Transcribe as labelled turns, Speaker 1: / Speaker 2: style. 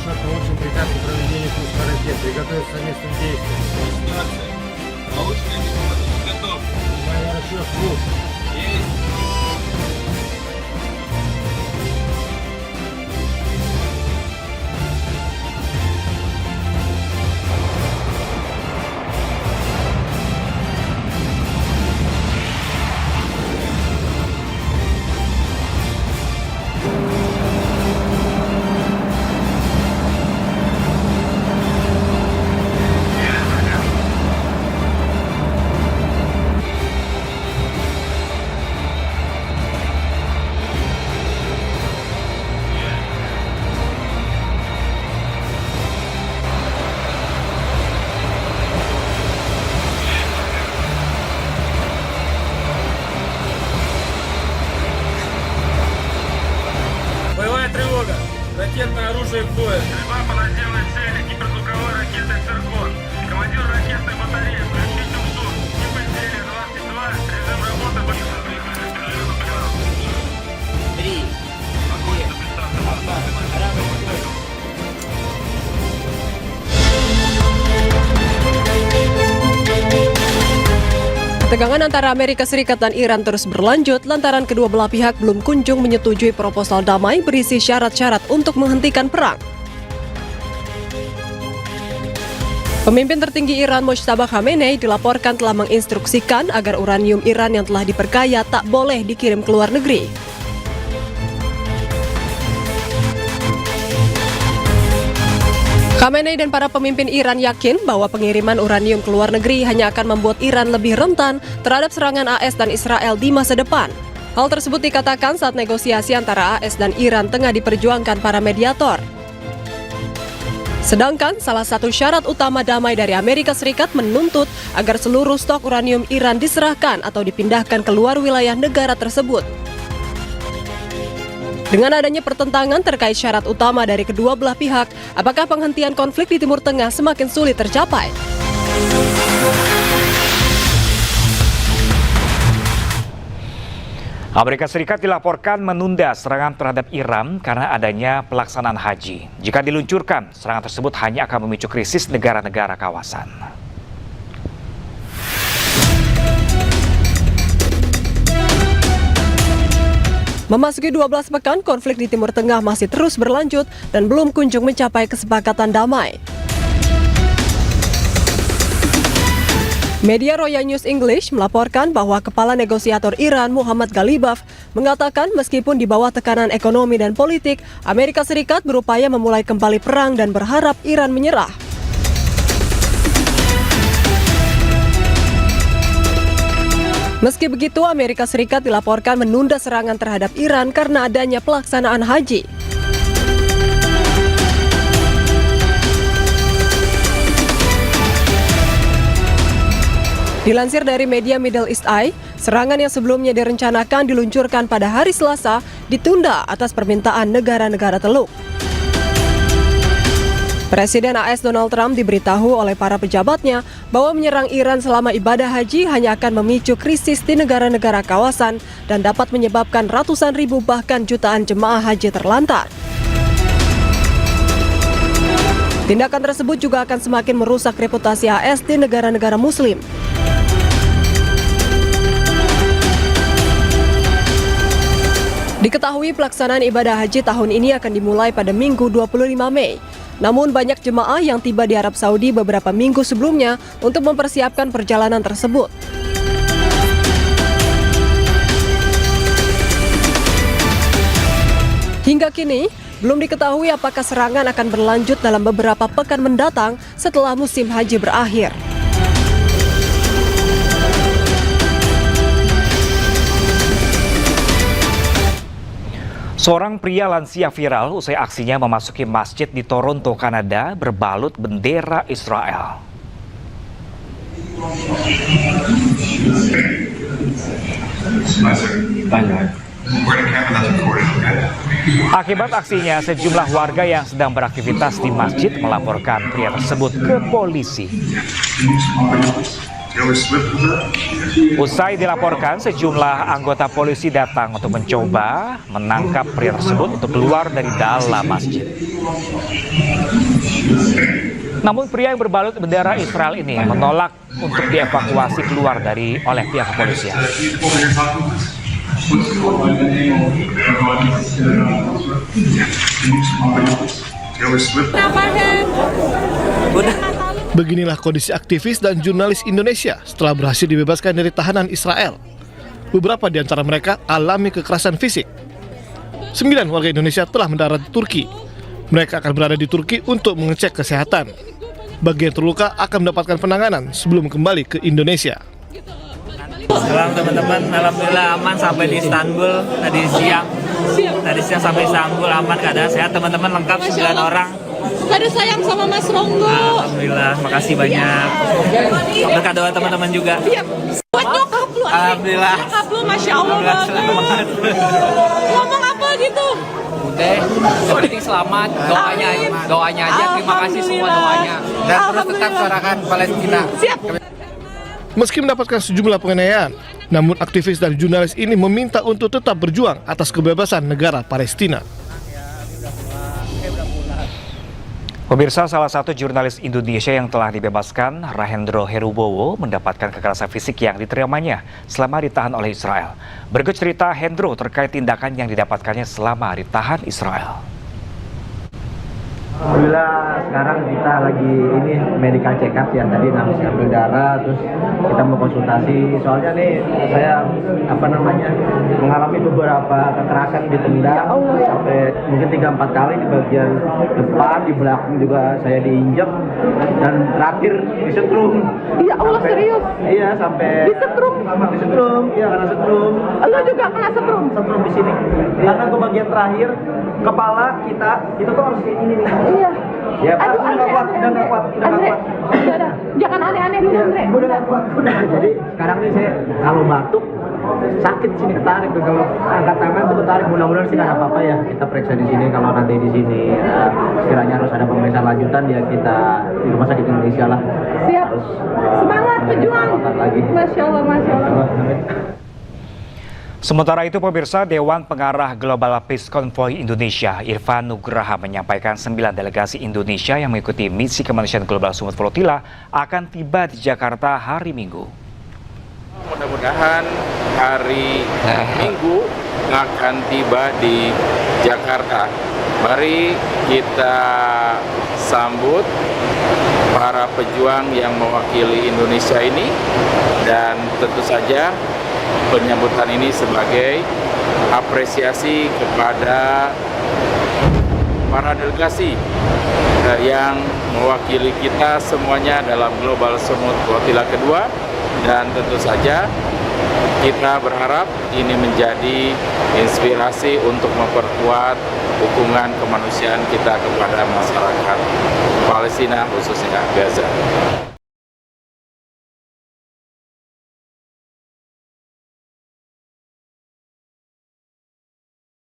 Speaker 1: срочно получим приказ о проведении пуска ракет. Приготовиться к совместным действиям.
Speaker 2: Регистрация. Научный дипломатический готов.
Speaker 1: Внимание, расчет, слушай.
Speaker 2: Есть.
Speaker 3: Боевая тревога. Ракетное оружие к бою.
Speaker 4: Стрельба по наземной цели гиперзвуковой ракетой «Циркон». Командир ракетной батареи, включить УСУ. Тип изделия 22. Режим работы боевых. Огонь за представьте.
Speaker 5: Ketegangan antara Amerika Serikat dan Iran terus berlanjut lantaran kedua belah pihak belum kunjung menyetujui proposal damai berisi syarat-syarat untuk menghentikan perang. Pemimpin tertinggi Iran Mojtaba Khamenei dilaporkan telah menginstruksikan agar uranium Iran yang telah diperkaya tak boleh dikirim ke luar negeri. Khamenei dan para pemimpin Iran yakin bahwa pengiriman uranium ke luar negeri hanya akan membuat Iran lebih rentan terhadap serangan AS dan Israel di masa depan. Hal tersebut dikatakan saat negosiasi antara AS dan Iran tengah diperjuangkan para mediator. Sedangkan salah satu syarat utama damai dari Amerika Serikat menuntut agar seluruh stok uranium Iran diserahkan atau dipindahkan ke luar wilayah negara tersebut. Dengan adanya pertentangan terkait syarat utama dari kedua belah pihak, apakah penghentian konflik di Timur Tengah semakin sulit tercapai?
Speaker 6: Amerika Serikat dilaporkan menunda serangan terhadap Iran karena adanya pelaksanaan haji. Jika diluncurkan, serangan tersebut hanya akan memicu krisis negara-negara kawasan.
Speaker 5: Memasuki 12 pekan, konflik di Timur Tengah masih terus berlanjut dan belum kunjung mencapai kesepakatan damai. Media Roya News English melaporkan bahwa kepala negosiator Iran Muhammad Ghalibaf mengatakan meskipun di bawah tekanan ekonomi dan politik, Amerika Serikat berupaya memulai kembali perang dan berharap Iran menyerah. Meski begitu, Amerika Serikat dilaporkan menunda serangan terhadap Iran karena adanya pelaksanaan haji. Dilansir dari media Middle East Eye, serangan yang sebelumnya direncanakan diluncurkan pada hari Selasa ditunda atas permintaan negara-negara Teluk. Presiden AS Donald Trump diberitahu oleh para pejabatnya bahwa menyerang Iran selama ibadah haji hanya akan memicu krisis di negara-negara kawasan dan dapat menyebabkan ratusan ribu bahkan jutaan jemaah haji terlantar. Tindakan tersebut juga akan semakin merusak reputasi AS di negara-negara Muslim. Diketahui pelaksanaan ibadah haji tahun ini akan dimulai pada Minggu 25 Mei. Namun banyak jemaah yang tiba di Arab Saudi beberapa minggu sebelumnya untuk mempersiapkan perjalanan tersebut. Hingga kini, belum diketahui apakah serangan akan berlanjut dalam beberapa pekan mendatang setelah musim haji berakhir.
Speaker 6: Seorang pria lansia viral usai aksinya memasuki masjid di Toronto, Kanada berbalut bendera Israel. Akibat aksinya, sejumlah warga yang sedang beraktivitas di masjid melaporkan pria tersebut ke polisi. Usai dilaporkan, sejumlah anggota polisi datang untuk mencoba menangkap pria tersebut untuk keluar dari dalam masjid. Namun pria yang berbalut bendera Israel ini menolak untuk dievakuasi keluar oleh pihak kepolisian.
Speaker 7: Beginilah kondisi aktivis dan jurnalis Indonesia setelah berhasil dibebaskan dari tahanan Israel. Beberapa di antara mereka alami kekerasan fisik. 9 warga Indonesia telah mendarat di Turki. Mereka akan berada di Turki untuk mengecek kesehatan. Bagi yang terluka akan mendapatkan penanganan sebelum kembali ke Indonesia.
Speaker 8: Salam teman-teman, alhamdulillah aman sampai di Istanbul tadi siang. Tadi siang sampai Istanbul aman, keadaan sehat, teman-teman lengkap 9 orang.
Speaker 9: Pada sayang sama Mas Ronggo.
Speaker 8: Alhamdulillah, makasih banyak. Berkat doa teman-teman juga.
Speaker 9: Iya. Buat nyokap lu.
Speaker 8: Alhamdulillah.
Speaker 9: Nyokap lu, Masya Allah banget. Ngomong apa gitu?
Speaker 10: Udah, yang penting selamat, doanya aja, terima kasih semua doanya. Dan terus tetap suarakan Palestina.
Speaker 9: Siap.
Speaker 7: Meski mendapatkan sejumlah penganiayaan, namun aktivis dan jurnalis ini meminta untuk tetap berjuang atas kebebasan negara Palestina.
Speaker 6: Pemirsa, salah satu jurnalis Indonesia yang telah dibebaskan, Rahendro Herubowo, mendapatkan kekerasan fisik yang diterimanya selama ditahan oleh Israel. Berikut cerita Hendro terkait tindakan yang didapatkannya selama ditahan Israel.
Speaker 1: Alhamdulillah sekarang kita lagi ini medical check up ya, tadi habis ambil darah, terus kita mau konsultasi. Soalnya nih saya mengalami beberapa kekerasan, ditendang sampai mungkin 3-4 kali di bagian depan, di belakang juga saya diinjek, dan terakhir disetrum.
Speaker 9: Ya Allah, serius?
Speaker 1: Iya, sampai
Speaker 9: Disetrum?
Speaker 1: Disetrum, iya karena setrum.
Speaker 9: Lu juga kena setrum?
Speaker 1: Setrum di sini. Karena ke bagian terakhir kepala kita itu tuh harus kayak ini nih.
Speaker 9: Iya.
Speaker 1: Ya, Pak,
Speaker 9: Aduh,
Speaker 1: udah nggak kuat.
Speaker 9: Andre, udah. Jangan aneh-aneh dulu, Andre.
Speaker 1: Udah nggak kuat. Jadi sekarang nih saya kalau batuk sakit sini, ketarik tuh, kalau angkat tangan tuh ketarik. Mudah-mudahan sih nggak apa-apa ya. Kita periksa di sini, kalau nanti di sini sekiranya harus ada pemeriksaan lanjutan ya kita di Rumah Sakit Indonesia lah.
Speaker 9: Siap.
Speaker 1: Harus
Speaker 9: Semangat pejuang.
Speaker 1: lagi.
Speaker 9: Masya Allah, Masya Allah.
Speaker 6: Sementara itu, pemirsa, Dewan Pengarah Global Peace Convoy Indonesia, Irfan Nugraha, menyampaikan 9 delegasi Indonesia yang mengikuti misi kemanusiaan Global Summit Flotilla akan tiba di Jakarta hari Minggu.
Speaker 2: Mudah-mudahan hari Minggu akan tiba di Jakarta. Mari kita sambut para pejuang yang mewakili Indonesia ini, dan tentu saja penyambutan ini sebagai apresiasi kepada para delegasi yang mewakili kita semuanya dalam Global Summit Flotilla kedua, dan tentu saja kita berharap ini menjadi inspirasi untuk memperkuat hubungan kemanusiaan kita kepada masyarakat Palestina, khususnya Gaza.